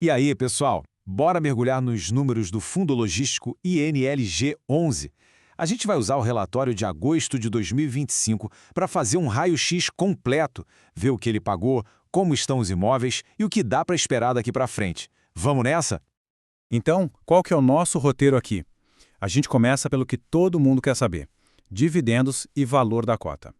E aí, pessoal, bora mergulhar nos números do Fundo Logístico INLG11. A gente vai usar o relatório de agosto de 2025 para fazer um raio-x completo, ver o que ele pagou, como estão os imóveis e o que dá para esperar daqui para frente. Vamos nessa? Então, qual que é o nosso roteiro aqui? A gente começa pelo que todo mundo quer saber: dividendos e valor da cota.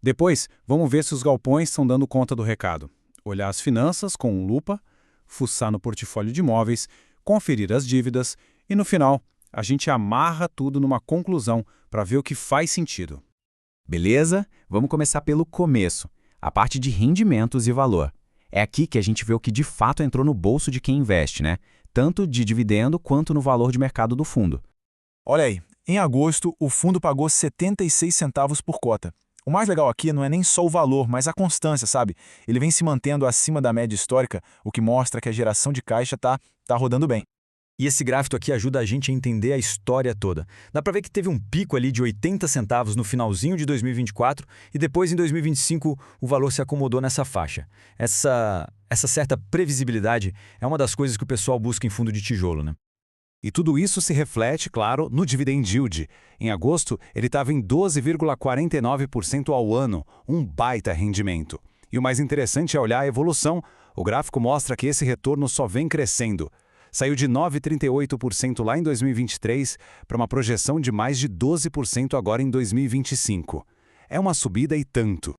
Depois, vamos ver se os galpões estão dando conta do recado. Olhar as finanças com lupa, fuçar no portfólio de imóveis, conferir as dívidas e, no final, a gente amarra tudo numa conclusão para ver o que faz sentido. Beleza? Vamos começar pelo começo, a parte de rendimentos e valor. É aqui que a gente vê o que de fato entrou no bolso de quem investe, né? Tanto de dividendo quanto no valor de mercado do fundo. Olha aí, em agosto o fundo pagou 76 centavos por cota. O mais legal aqui não é nem só o valor, mas a constância, sabe? Ele vem se mantendo acima da média histórica, o que mostra que a geração de caixa tá rodando bem. E esse gráfico aqui ajuda a gente a entender a história toda. Dá para ver que teve um pico ali de 80 centavos no finalzinho de 2024 e depois em 2025 o valor se acomodou nessa faixa. Essa certa previsibilidade é uma das coisas que o pessoal busca em fundo de tijolo, né? E tudo isso se reflete, claro, no dividend yield. Em agosto, ele estava em 12,49% ao ano, um baita rendimento. E o mais interessante é olhar a evolução. O gráfico mostra que esse retorno só vem crescendo. Saiu de 9,38% lá em 2023 para uma projeção de mais de 12% agora em 2025. É uma subida e tanto.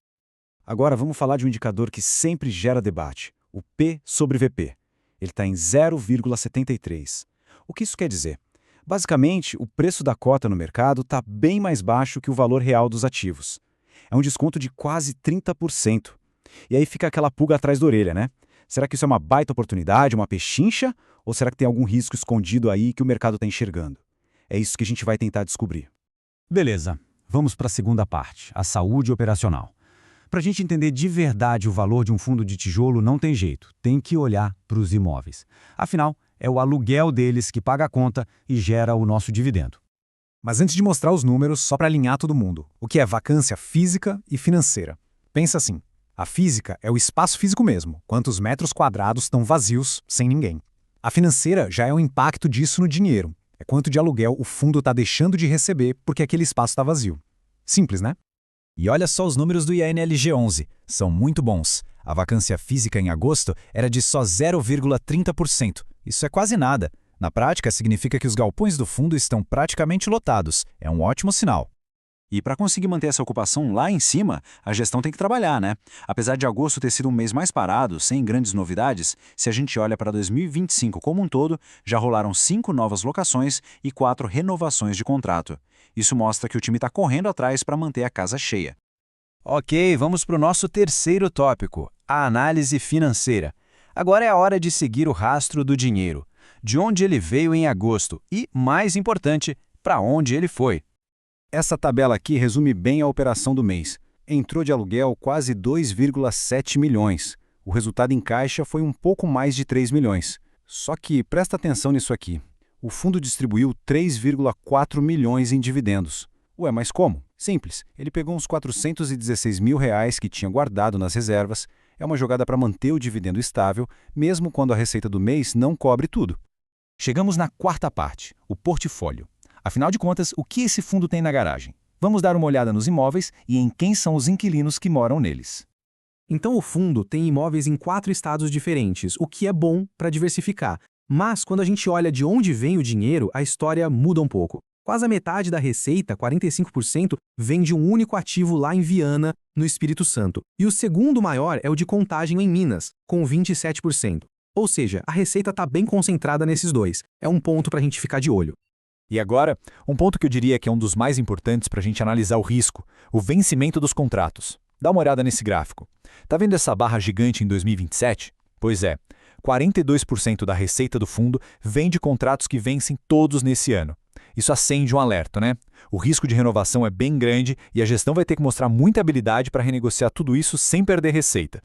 Agora vamos falar de um indicador que sempre gera debate, o P sobre VP. Ele está em 0,73. O que isso quer dizer? Basicamente, o preço da cota no mercado está bem mais baixo que o valor real dos ativos. É um desconto de quase 30%. E aí fica aquela pulga atrás da orelha, né? Será que isso é uma baita oportunidade, uma pechincha? Ou será que tem algum risco escondido aí que o mercado está enxergando? É isso que a gente vai tentar descobrir. Beleza, vamos para a segunda parte, a saúde operacional. Para a gente entender de verdade o valor de um fundo de tijolo, não tem jeito, tem que olhar para os imóveis. Afinal, é o aluguel deles que paga a conta e gera o nosso dividendo. Mas antes de mostrar os números, só para alinhar todo mundo, o que é vacância física e financeira? Pensa assim, a física é o espaço físico mesmo, quantos metros quadrados estão vazios, sem ninguém. A financeira já é o impacto disso no dinheiro, é quanto de aluguel o fundo está deixando de receber porque aquele espaço está vazio. Simples, né? E olha só os números do INLG11, são muito bons. A vacância física em agosto era de só 0,30%. Isso é quase nada. Na prática, significa que os galpões do fundo estão praticamente lotados. É um ótimo sinal. E para conseguir manter essa ocupação lá em cima, a gestão tem que trabalhar, né? Apesar de agosto ter sido um mês mais parado, sem grandes novidades, se a gente olha para 2025 como um todo, já rolaram 5 novas locações e 4 renovações de contrato. Isso mostra que o time está correndo atrás para manter a casa cheia. Ok, vamos para o nosso terceiro tópico, a análise financeira. Agora é a hora de seguir o rastro do dinheiro, de onde ele veio em agosto e, mais importante, para onde ele foi. Essa tabela aqui resume bem a operação do mês. Entrou de aluguel quase 2,7 milhões. O resultado em caixa foi um pouco mais de 3 milhões. Só que presta atenção nisso aqui. O fundo distribuiu 3,4 milhões em dividendos. Ué, mas como? Simples. Ele pegou uns 416 mil reais que tinha guardado nas reservas. É uma jogada para manter o dividendo estável, mesmo quando a receita do mês não cobre tudo. Chegamos na quarta parte, o portfólio. Afinal de contas, o que esse fundo tem na garagem? Vamos dar uma olhada nos imóveis e em quem são os inquilinos que moram neles. Então o fundo tem imóveis em 4 estados diferentes, o que é bom para diversificar. Mas quando a gente olha de onde vem o dinheiro, a história muda um pouco. Quase a metade da receita, 45%, vem de um único ativo lá em Viana, no Espírito Santo. E o segundo maior é o de Contagem em Minas, com 27%. Ou seja, a receita está bem concentrada nesses dois. É um ponto para a gente ficar de olho. E agora, um ponto que eu diria que é um dos mais importantes para a gente analisar o risco, o vencimento dos contratos. Dá uma olhada nesse gráfico. Tá vendo essa barra gigante em 2027? Pois é, 42% da receita do fundo vem de contratos que vencem todos nesse ano. Isso acende um alerta, né? O risco de renovação é bem grande e a gestão vai ter que mostrar muita habilidade para renegociar tudo isso sem perder receita.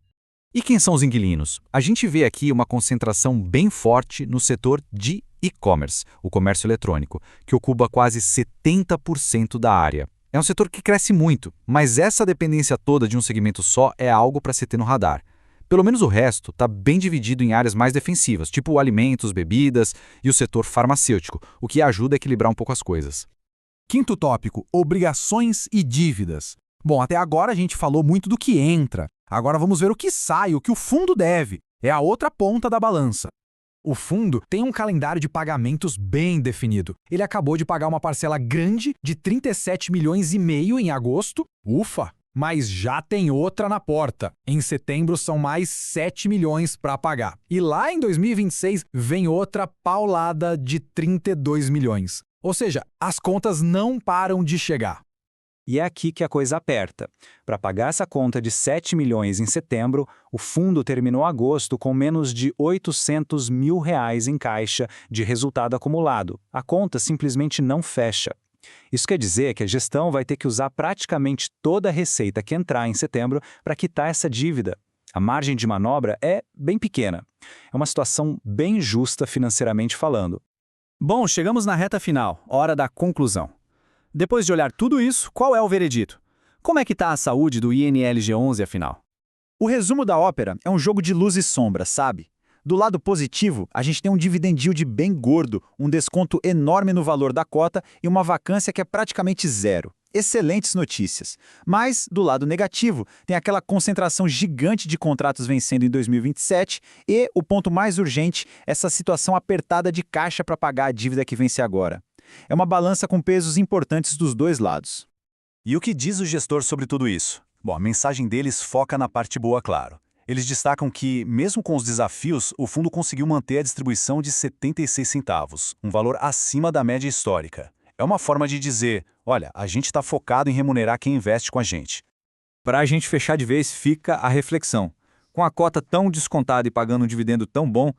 E quem são os inquilinos? A gente vê aqui uma concentração bem forte no setor de e-commerce, o comércio eletrônico, que ocupa quase 70% da área. É um setor que cresce muito, mas essa dependência toda de um segmento só é algo para se ter no radar. Pelo menos o resto está bem dividido em áreas mais defensivas, tipo alimentos, bebidas e o setor farmacêutico, o que ajuda a equilibrar um pouco as coisas. Quinto tópico, obrigações e dívidas. Bom, até agora a gente falou muito do que entra. Agora vamos ver o que sai, o que o fundo deve. É a outra ponta da balança. O fundo tem um calendário de pagamentos bem definido. Ele acabou de pagar uma parcela grande de 37,5 milhões em agosto. Ufa! Mas já tem outra na porta. Em setembro são mais 7 milhões para pagar. E lá em 2026 vem outra paulada de 32 milhões. Ou seja, as contas não param de chegar. E é aqui que a coisa aperta. Para pagar essa conta de 7 milhões em setembro, o fundo terminou agosto com menos de 800 mil reais em caixa de resultado acumulado. A conta simplesmente não fecha. Isso quer dizer que a gestão vai ter que usar praticamente toda a receita que entrar em setembro para quitar essa dívida. A margem de manobra é bem pequena. É uma situação bem justa financeiramente falando. Bom, chegamos na reta final, hora da conclusão. Depois de olhar tudo isso, qual é o veredito? Como é que está a saúde do INLG11, afinal? O resumo da ópera é um jogo de luz e sombra, sabe? Do lado positivo, a gente tem um dividend yield bem gordo, um desconto enorme no valor da cota e uma vacância que é praticamente zero. Excelentes notícias. Mas, do lado negativo, tem aquela concentração gigante de contratos vencendo em 2027 e, o ponto mais urgente, essa situação apertada de caixa para pagar a dívida que vence agora. É uma balança com pesos importantes dos dois lados. E o que diz o gestor sobre tudo isso? Bom, a mensagem deles foca na parte boa, claro. Eles destacam que, mesmo com os desafios, o fundo conseguiu manter a distribuição de 76 centavos, um valor acima da média histórica. É uma forma de dizer, olha, a gente está focado em remunerar quem investe com a gente. Para a gente fechar de vez, fica a reflexão. Com a cota tão descontada e pagando um dividendo tão bom,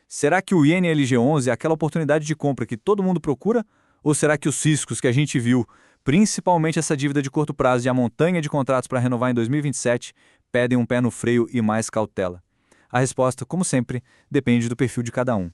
será que o INLG11 é aquela oportunidade de compra que todo mundo procura? Ou será que os riscos que a gente viu, principalmente essa dívida de curto prazo e a montanha de contratos para renovar em 2027, pedem um pé no freio e mais cautela? A resposta, como sempre, depende do perfil de cada um.